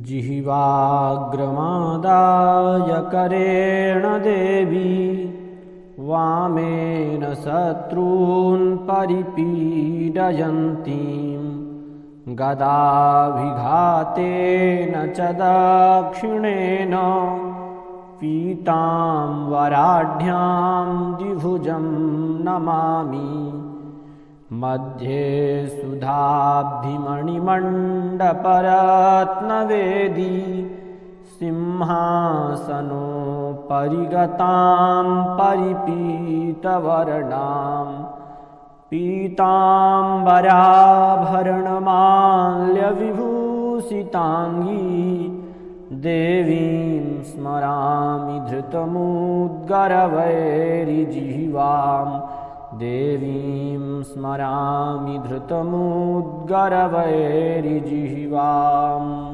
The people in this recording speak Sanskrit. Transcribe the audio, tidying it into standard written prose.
जिह्वाग्रमादाय करेण देवी वामेन शत्रून् परिपीडयन्तीं गदाभिघातेन च दक्षिणेन पीताम्बराढ्यां द्विभुजं नमामि। मध्ये सुधाब्धिमणिमण्डपरत्नवेदी सिंहासनोपरि गतां परिपीतवर्णां पीताम्बराभरणमाल्यविभूषिताङ्गी देवीं स्मरामि धृतमुद्गरवैरिजिह्वाम् देवीं स्मरामि धृतमुद्गरवैरिजिह्वाम्।